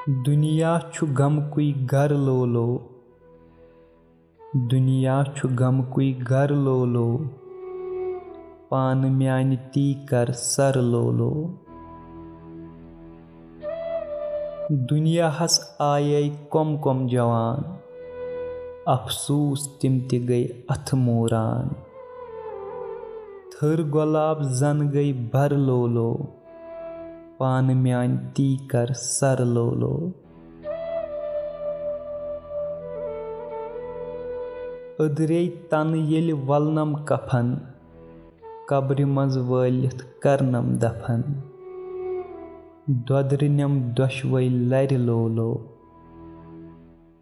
दुनिया छु गमकुई घर लोलो, दुनिया छु गमकुई घर लोलो, पान म्यान ती कर सर लोलो। दुनिया हस आये कम कम जवान, अफसूस तिम ते गई अथ मोरान। थर गुलाब जन गई भर लोलो, पान म्यान ती कर सर लोलो। अदरे तन येल वलनम कफन, कब्र मज वालिथ करनम दफन। दोदरनम दोशवै लर लोलो,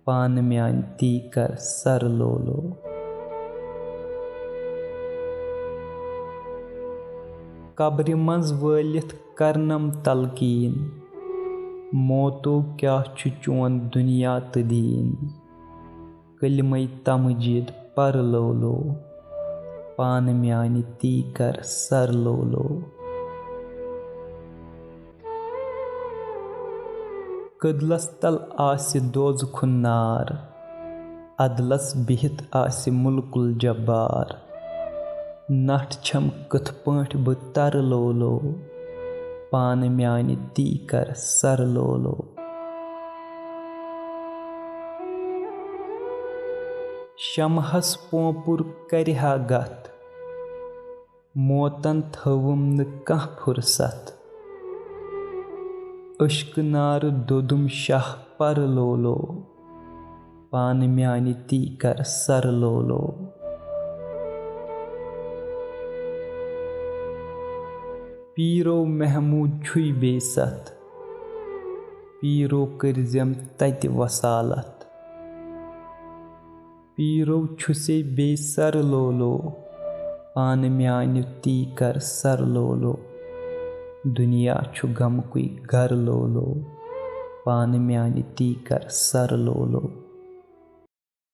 पान म्यान ती कर सर लोलो। कब्र मज वालिथ करनम तलकीन, मौतो क्या छु चोन दुनिया तो दीन। कलमै तमजीद पर लोलो, पान म्यान ती कर सर लोलो। कदलस तल आसि दोज़खुन नार, अदलस बिहित आसि मुल्कुल जब्बार। नठ छम कथ पाठ ब तर लोलो, पान म्यान ती कर सर लोलो। शमहस पोपुर करिहा गत, मौतन थवुम न कह फुर्सत। अश्क नार दोदुम शाह पर लोलो, पान म्यान ती कर सर लोलो। पीरो महमूद छुई बेसत, पीरो करजम तत वसालत। पीरो छुसे बेसर लोलो, पान म्यान ती कर सर लोलो। दुनिया छु गमकुई घर लोलो, पान म्यान ती कर सर लोलो।